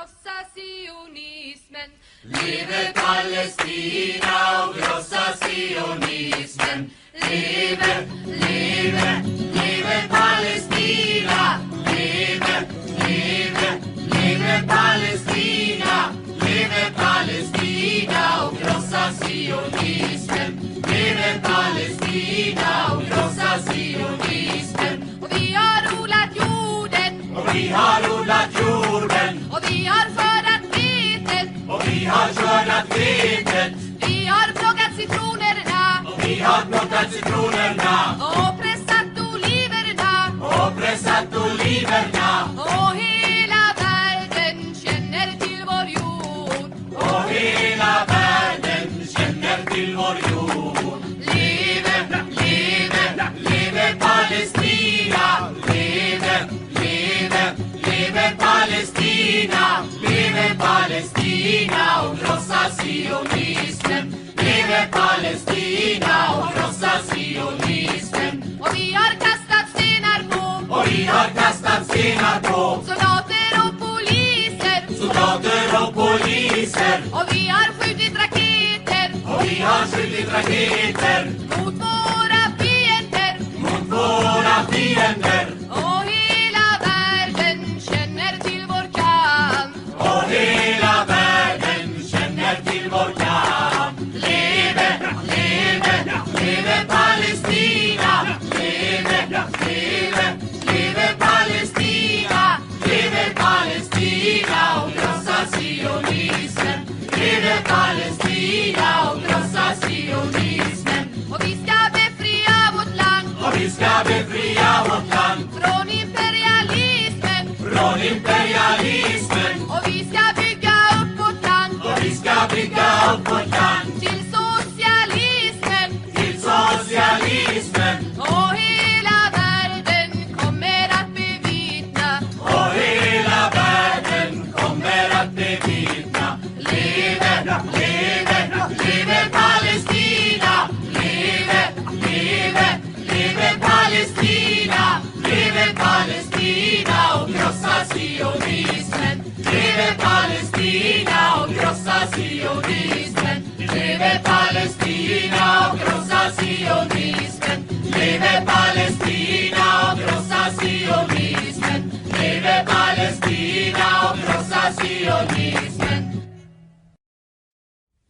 krossa sionismen. Leve Palestina och krossa sionismen. Leve, leve, leve Palestina. Leve, leve, leve Palestina. Leve Palestina och krossa sionismen. Leve Palestina och krossa sionismen. Och vi har odlat jorden. Och vi har odlat jorden. Och vi har skördat vetet. Och vi har skördat vetet. Vi har plockat citronerna. Och vi har plockat citronerna. Och pressat oliverna. Och pressat oliverna. Och hela världen känner till vår jord. Och hela världen känner till vår jord. Leve, leve, leve Palestina. Leve, leve, leve Palestina. Leve Palestina och krossa sionismen. Leve Palestina och krossa sionismen. Och vi har kastat stenar på. Och vi har kastat stenar på Soldater och poliser. soldater och poliser. Och vi har skjutit raketer. Och vi har skjutit raketer Mot våra fiender. mot våra fiender. Och hela världen känner till vår kamp. Och hela världen känner till vår kamp. Leve, leve, leve Palestina. Leve, leve, leve Palestina. Leve Palestina och krossa sionismen. Leve Palestina och krossa sionismen. Och vi ska befria vårt land. Och vi ska befria vårt land Från imperialismen. från imperialismen. Och vi ska bygga upp vårt land. Och vi ska bygga upp vårt land Till socialismen. till socialismen. Och hela världen kommer att bevittna. Och hela världen kommer att bevittna. Leve, leve, leve Palestina. Leve, leve, leve Palestina. Leve Palestina och krossa sionismen. Leve Palestina och krossa sionismen. Leve Palestina och krossa sionismen. Leve Palestina och krossa sionismen. Leve Palestina och krossa sionismen.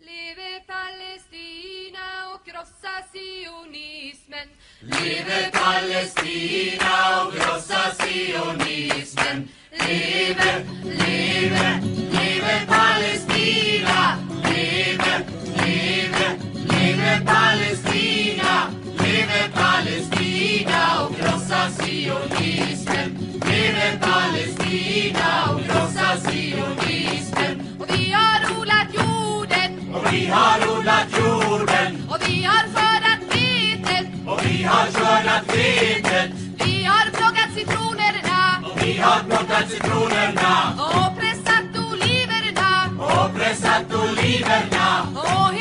Leve Palestina och krossa sionismen. Leve Palestina och krossa sionismen. Leve, leve, leve Palestina. Leve, leve, leve Palestina. Leve Palestina och krossa sionismen. Leve Palestina och krossa sionismen. Och vi har odlat jorden. Och vi har odlat jorden. Och vi har skördat vetet. Och vi har skördat vetet. Vi har plockat citronerna. Och vi har plockat citronerna. Och pressat oliverna. Och pressat oliverna. Och